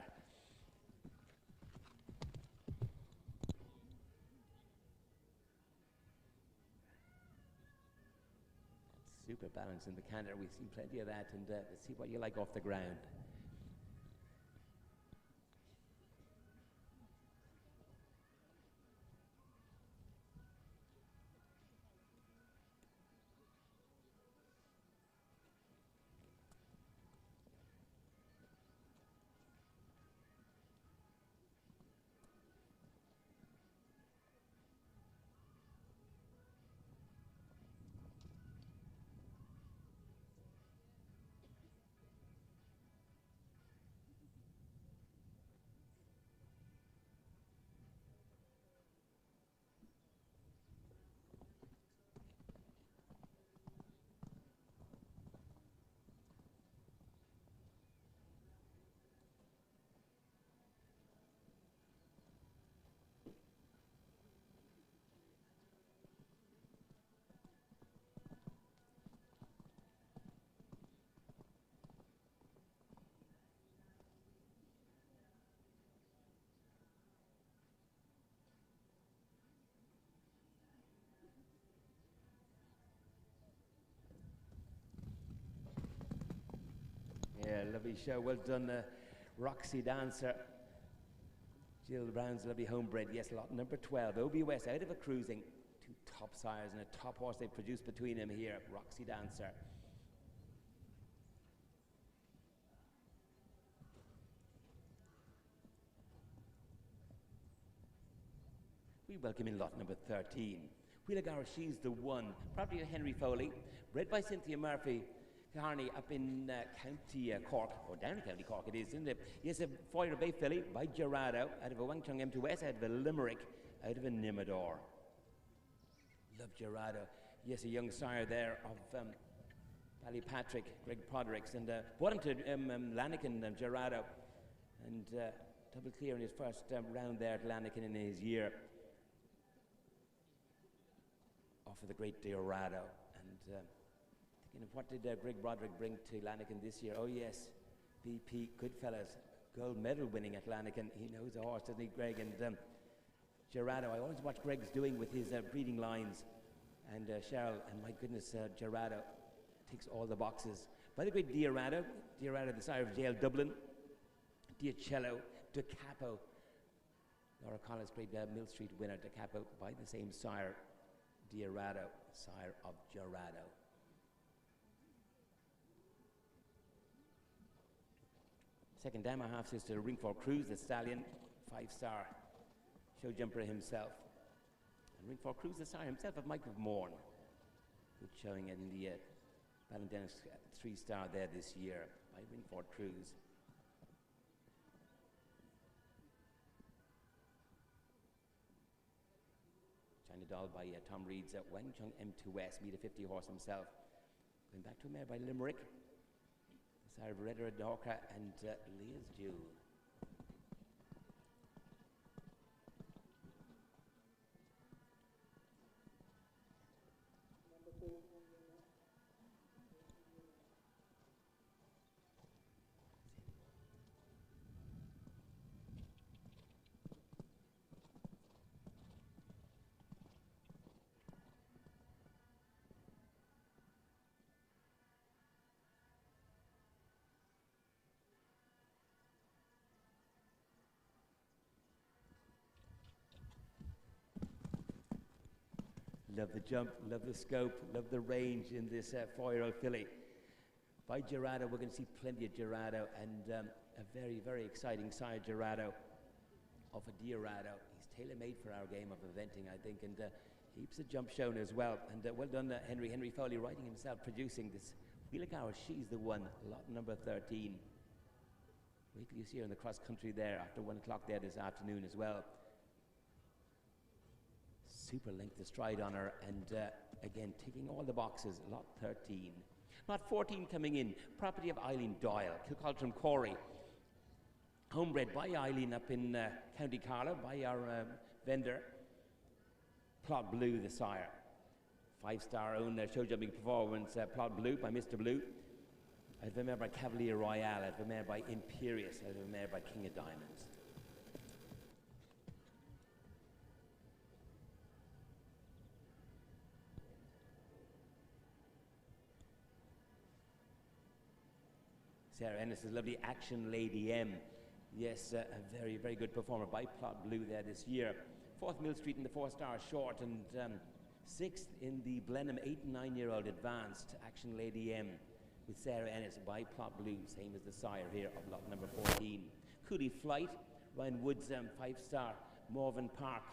Super balance in the canter. We've seen plenty of that, and let's see what you like off the ground. Yeah, lovely show. Well done, Roxy Dancer. Jill Brown's lovely homebred. Yes, lot number 12. OB West out of a cruising. Two top sires and a top horse they produced between them here. Roxy Dancer. We welcome in lot number 13. Wheelagara, she's the one. Property of Henry Foley. Bred by Cynthia Murphy. Carney up in County Cork, or down in County Cork it is, isn't it? Yes, a Foyer Bay filly by Gerardo, out of a Wang Chung M2S, out of a Limerick, out of a Nimador. Love Gerardo. Yes, a young sire there of Ballypatrick, Greg Prodericks, and brought him to Lanniken, Gerardo, and double clear in his first round there at Lanniken in his year. Off of the great Gerardo, and what did Greg Broderick bring to Lanniken this year? Oh yes, BP Goodfellas, gold medal winning at Lanniken. He knows the horse, doesn't he, Greg? And Gerardo, I always watch Greg's doing with his breeding lines. And Cheryl, and my goodness, Gerardo ticks all the boxes. By the great Diarado, the sire of JL Dublin, Diacello, De Capo, Laura Collins, great Mill Street winner, De Capo, by the same sire, Diarado, sire of Gerardo. Second dam, a half-sister, Ringford Cruise, the stallion, 5-star show jumper himself. And Ringford Cruise, the sire himself of Michael Morn. Good showing in the Ballindennis 3-star there this year by Ringford Cruise. China Doll by Tom Reed's Wang Chung M2S, meet a 50 horse himself. Going back to a mare by Limerick. Sire of Redder Dorka and Leah's Jewel. Love the jump, love the scope, love the range in this 4-year-old filly. By Gerardo, we're going to see plenty of Gerardo, and a very, very exciting sire Gerardo of a Diarado. He's tailor-made for our game of eventing, I think, and heaps of jump shown as well. And well done, Henry Foley, writing himself, producing this. Wheelagara, she's the one, lot number 13. Wait till you see her in the cross country there after 1 o'clock there this afternoon as well. Super length of stride on her, and again ticking all the boxes. Lot 13. Lot 14 coming in, property of Eileen Doyle, Kilcultram Corey. Homebred by Eileen up in County Carlow by our vendor. Plot Blue, the sire. 5-star own show-jumping performance, Plot Blue by Mr. Blue. I have a mare by Cavalier Royale, I have a mare by Imperious, I have a mare by King of Diamonds. Sarah Ennis' lovely Action Lady M. Yes, a very, very good performer by Plot Blue there this year. 4th Mill Street in the 4-star short, and 6th in the Blenheim 8 and 9-year-old advanced Action Lady M with Sarah Ennis by Plot Blue, same as the sire here of lot number 14. Coolie Flight, Ryan Woods 5-star Morven Park,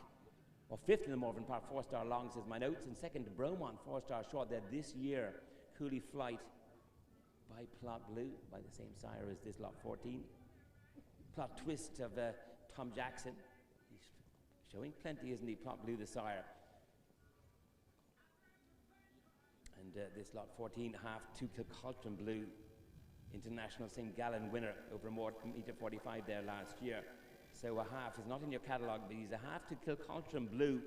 or 5th in the Morven Park 4-star long says my notes, and 2nd Bromont 4-star short there this year. Coolie Flight by Plot Blue by the same sire as this lot 14. Plot Twist of Tom Jackson. He's showing plenty, isn't he? Plot Blue, the sire. And this lot 14, half to Kilcultram Blue. International St. Gallen winner over metre 45 there last year. So a half is not in your catalogue, but he's a half to Kilcultram Blue.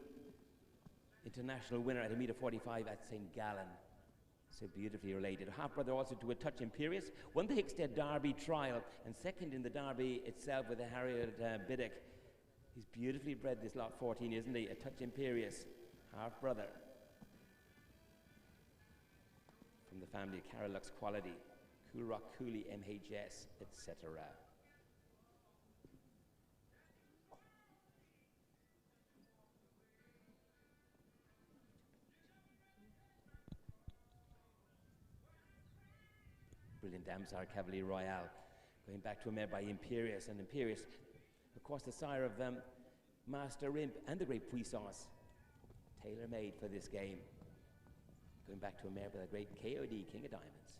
International winner at a metre 45 at St. Gallen. So beautifully related. A half-brother also to A Touch Imperious. Won the Hickstead Derby trial, and 2nd in the Derby itself with a Harriet Biddick. He's beautifully bred, this lot 14, isn't he? A Touch Imperious, half-brother. From the family of Carolux Quality, Cool Rock Cooley, MHS, etc. Brilliant Damsar Cavalier Royale, going back to a mare by Imperious, and Imperious, of course, the sire of Master Imp and the great Puissance, tailor-made for this game. Going back to a mare by the great KOD, King of Diamonds.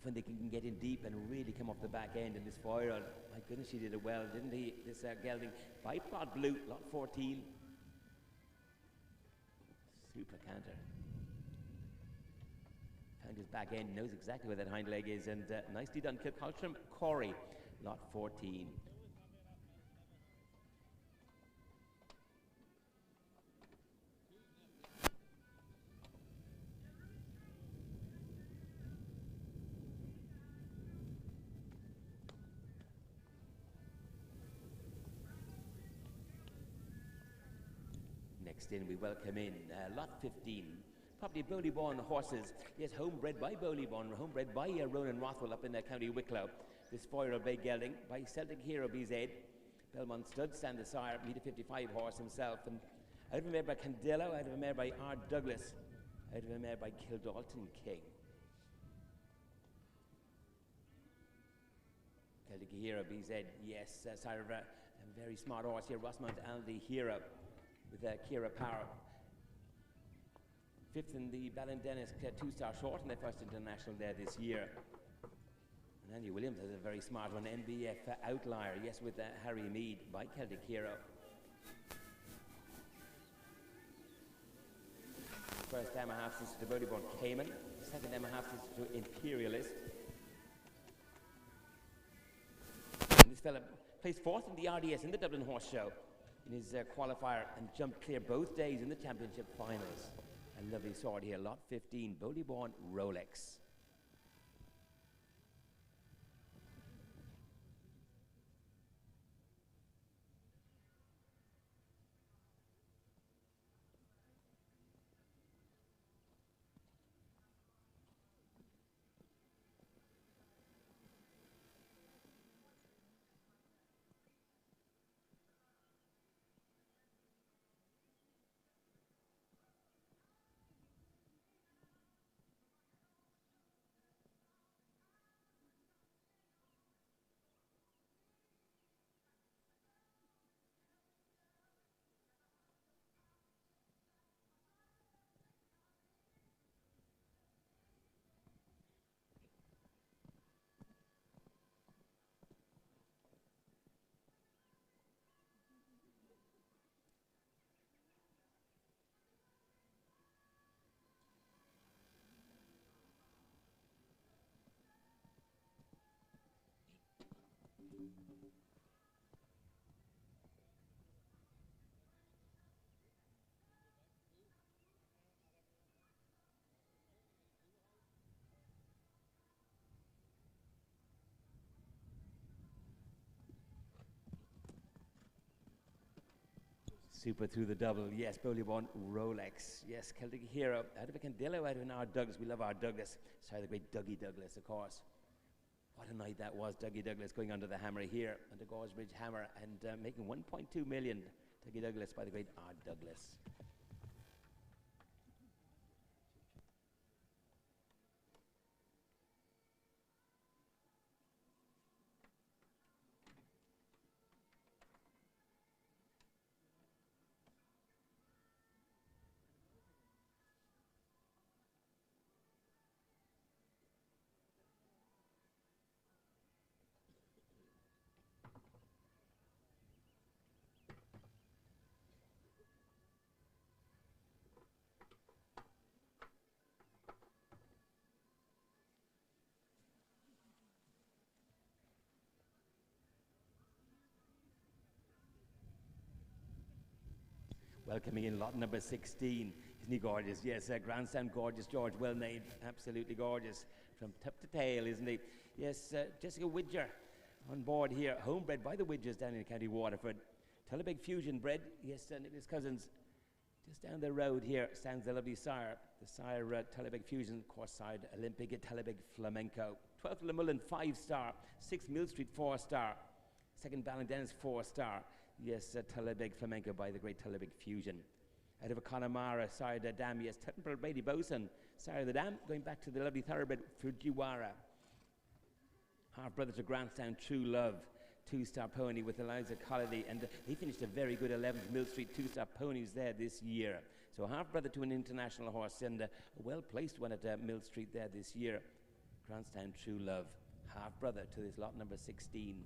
When they can get in deep and really come off the back end in this four-year. My goodness, she did it well, didn't he? This gelding by Plot Blue, lot 14. Super canter. Found his back end, knows exactly where that hind leg is, and nicely done. Kilcultram Corey, lot 14. Next in, we welcome in lot 15, probably Bowleyborn horses. Yes, homebred by Bowleyborn, homebred by Ronan Rothwell up in County Wicklow. This four-year-old bay gelding by Celtic Hero BZ. Belmont Stud, stand the sire, meter 55 horse himself. And out of a mare by Candello, out of a mare by R. Douglas, out of a mare by Kildalton King. Celtic Hero BZ, yes, sire of a very smart horse here, Rossmount Aldi Hero, with Kira Power. 5th in the Ballindennis 2-star short, and their first international there this year. And Andy Williams has a very smart one, NBF Outlier, yes, with Harry Mead by Celtic Hero. First Emma Half-Sister to Bowleyborn Cayman, second Emma Half-Sister to Imperialist. And this fella placed 4th in the RDS in the Dublin Horse Show in his qualifier, and jumped clear both days in the championship finals. A lovely sword here, lot 15, Bowleyborn Rolex. Super through the double. Yes, Bowley one, Rolex. Yes, Celtic Hero. Out of a Candillo, out of an our Douglas. We love our Douglas. Sorry, the great Dougie Douglas, of course. What a night that was. Dougie Douglas going under the hammer here, under Goresbridge hammer, and making 1.2 million. Dougie Douglas by the great R. Douglas. Welcoming in lot number 16. Isn't he gorgeous? Yes, grandstand gorgeous, George. Well named. Absolutely gorgeous. From top to tail, isn't he? Yes, Jessica Widger on board here. Homebred by the Widgers down in County Waterford. Tullabeg Fusion bred. Yes, Nicholas Cousins. Just down the road here stands the lovely sire. The sire Tullabeg Fusion, course side Olympic at Tullabeg Flamenco. 12th Lamullen 5-star. 6th Mill Street 4-star. 2nd Ballindennis 4-star. Yes, Tullabeg Flamenco by the great Tullabeg Fusion. Out of a Connemara, sire the dam, yes, Temple Brady Bosun, sire the dam, going back to the lovely thoroughbred Fujiwara. Half brother to Grandstand True Love, 2-star pony with Eliza Colliday, and he finished a very good 11th Mill Street 2-star ponies there this year. So half brother to an international horse, and a well-placed one at Mill Street there this year. Grandstand True Love, half brother to this lot number 16.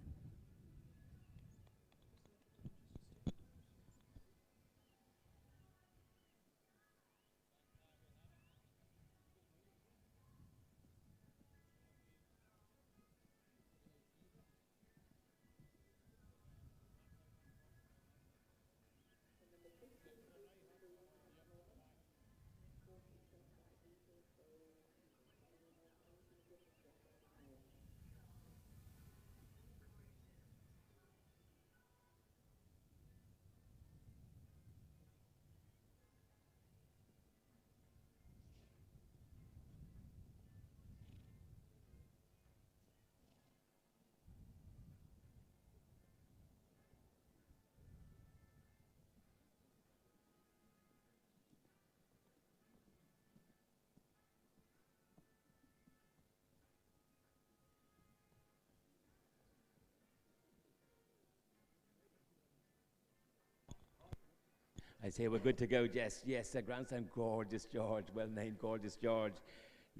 I say we're good to go, Jess. Yes, grandstand Gorgeous George, well named Gorgeous George.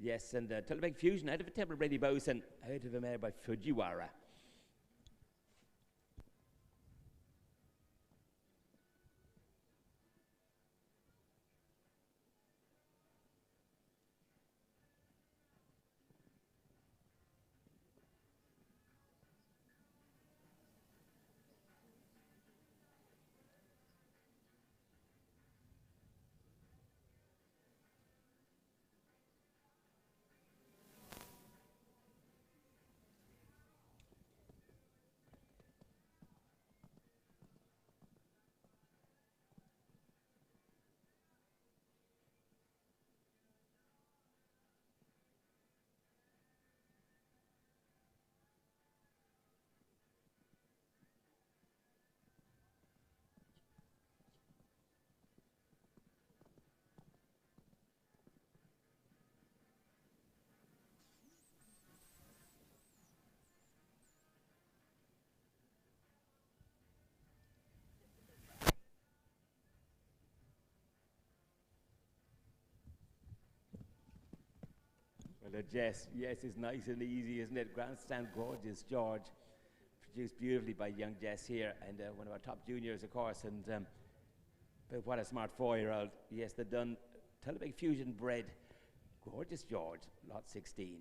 Yes, and Tullabeg Fusion out of a Temple Brady Bosun, out of a mare by Fujiwara. Well, Jess, yes, it's nice and easy, isn't it? Grandstand Gorgeous George, produced beautifully by young Jess here, and one of our top juniors, of course, and but what a smart 4-year-old. Yes, the done Tullabeg Fusion bred Gorgeous George, lot 16.